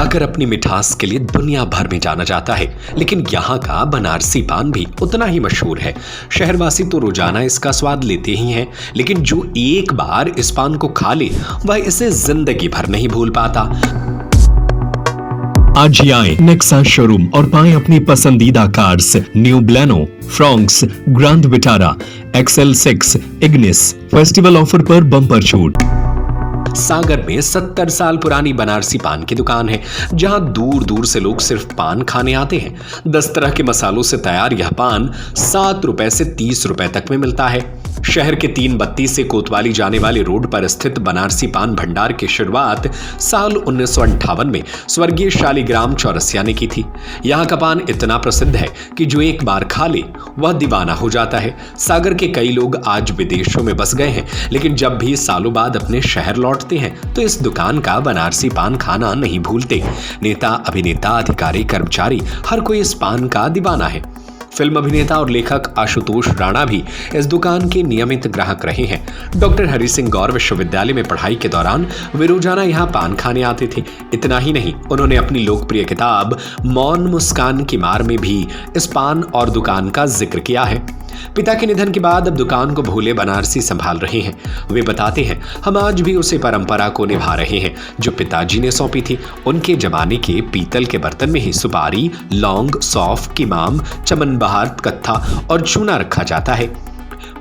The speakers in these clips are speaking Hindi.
सागर अपनी मिठास के लिए दुनिया भर में जाना जाता है, लेकिन यहाँ का बनारसी पान भी उतना ही मशहूर है। शहरवासी तो रोजाना इसका स्वाद लेते ही हैं, लेकिन जो एक बार इस पान को खा ले वह इसे जिंदगी भर नहीं भूल पाता। आज ही आए नेक्सा शोरूम और पाएं अपनी पसंदीदा cars new Baleno, Fronx, grand Vitara, XL6, Ignis. Festival offer पर बम्पर छूट। सागर में 70 साल पुरानी बनारसी पान की दुकान है, जहां दूर दूर से लोग सिर्फ पान खाने आते हैं। 10 तरह के मसालों से तैयार यह पान 7 रुपए से 30 रुपए तक में मिलता है। शहर के 3 बत्ती से कोतवाली जाने वाले रोड पर स्थित बनारसी पान भंडार की शुरुआत साल 1958 में स्वर्गीय शालिग्राम चौरसिया ने की थी। यहाँ का पान इतना प्रसिद्ध है कि जो एक बार खा ले वह दीवाना हो जाता है। सागर के कई लोग आज विदेशों में बस गए हैं, लेकिन जब भी सालों बाद अपने शहर लौटते हैं तो इस दुकान का बनारसी पान खाना नहीं भूलते। नेता, अभिनेता, अधिकारी, कर्मचारी, हर कोई इस पान का दीवाना है। फिल्म अभिनेता और लेखक आशुतोष राणा भी इस दुकान के नियमित ग्राहक रहे हैं। डॉक्टर हरि सिंह गौर विश्वविद्यालय में पढ़ाई के दौरान वे रोजाना यहाँ पान खाने आते थे। इतना ही नहीं, उन्होंने अपनी लोकप्रिय किताब मौन मुस्कान की मार में भी इस पान और दुकान का जिक्र किया है। पिता के निधन के बाद अब दुकान को भोले बनारसी संभाल रहे हैं। वे बताते हैं, हम आज भी उसी परंपरा को निभा रहे हैं जो पिताजी ने सौंपी थी। उनके जमाने के पीतल के बर्तन में ही सुपारी, लौंग, सौंफ, किमाम, चमन बहार, कत्था और चूना रखा जाता है।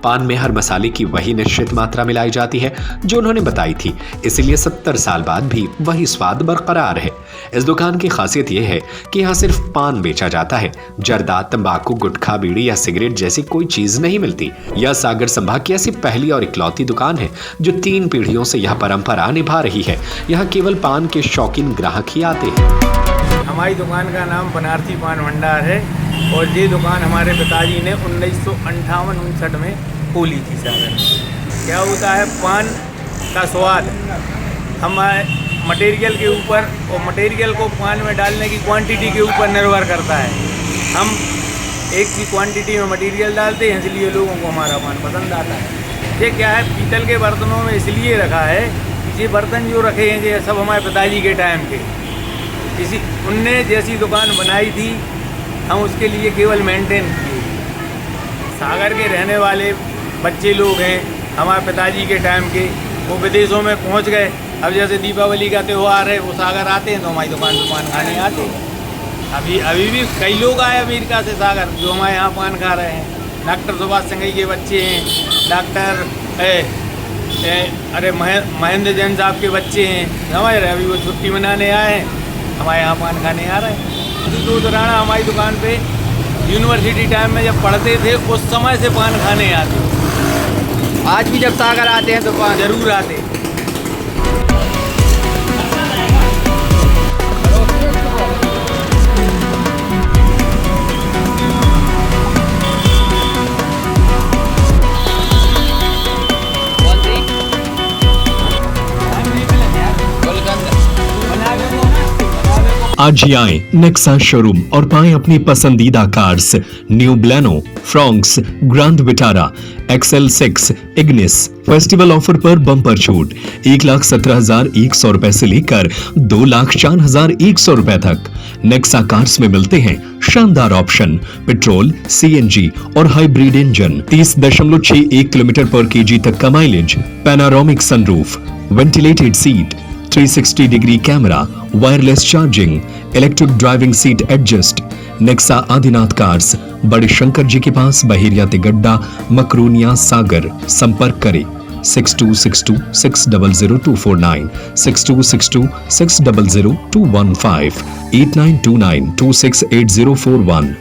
पान में हर मसाले की वही निश्चित मात्रा मिलाई जाती है जो उन्होंने बताई थी, इसलिए 70 साल बाद भी वही स्वाद बरकरार है। इस दुकान की खासियत यह है कि यहाँ सिर्फ पान बेचा जाता है। जर्दा, तंबाकू, गुटखा, बीड़ी या सिगरेट जैसी कोई चीज नहीं मिलती। यह सागर संभाग की ऐसी पहली और इकलौती दुकान है जो 3 पीढ़ियों से यह परंपरा निभा रही है। यहाँ केवल पान के शौकीन ग्राहक ही आते हैं। हमारी दुकान का नाम बनारसी पान भंडार है और ये दुकान हमारे पिताजी ने 1958-59 में खोली थी सागर में। क्या होता है, पान का स्वाद हम मटेरियल के ऊपर और मटेरियल को पान में डालने की क्वांटिटी के ऊपर निर्भर करता है। हम एक सी क्वांटिटी में मटेरियल डालते हैं, इसलिए लोगों को हमारा पान पसंद आता है। ये क्या है, पीतल के बर्तनों में इसलिए रखा है कि ये बर्तन जो रखे हैं ये सब हमारे पिताजी के टाइम के, इसी उनने जैसी दुकान बनाई थी, हम उसके लिए केवल मेंटेन किए। सागर के रहने वाले बच्चे लोग हैं हमारे पिताजी के टाइम के, वो विदेशों में पहुंच गए। अब जैसे दीपावली का त्यौहार है, वो सागर आते हैं तो हमारी दुकान पर पान खाने आते हैं। अभी भी कई लोग आए अमेरिका से सागर जो हमारे यहाँ पान खा रहे हैं। डॉक्टर सुभाष सिंह के बच्चे हैं, डॉक्टर महेंद्र जैन साहब के बच्चे हैं हमारे, अभी वो छुट्टी मनाने आए हैं, हमारे यहाँ पान खाने आ रहे हैं। आशुतोष राणा हमारी दुकान पे यूनिवर्सिटी टाइम में जब पढ़ते थे उस समय से पान खाने आते। आज भी जब सागर आते हैं तो पान जरूर आते हैं। आज ही आए नेक्सा शोरूम और पाएं अपनी पसंदीदा cars new Baleno, Fronx, grand Vitara, XL6, Ignis. Festival offer पर बम्पर छूट 1,17,100 रुपए से लेकर 2,04,100 रुपए तक। नेक्सा कार्स में मिलते हैं शानदार ऑप्शन, पेट्रोल, CNG और हाइब्रिड इंजन, 30.61 किलोमीटर पर kg तक का mileage, panoramic sunroof, ventilated seat, 360 degree camera, wireless charging, electric driving seat adjust. Nexa Adinath cars, बड़े शंकर जी के पास, बहेरिया तिगड्डा, मकरूनिया, सागर। संपर्क करें 6262600249, 6262600215, 8929268041।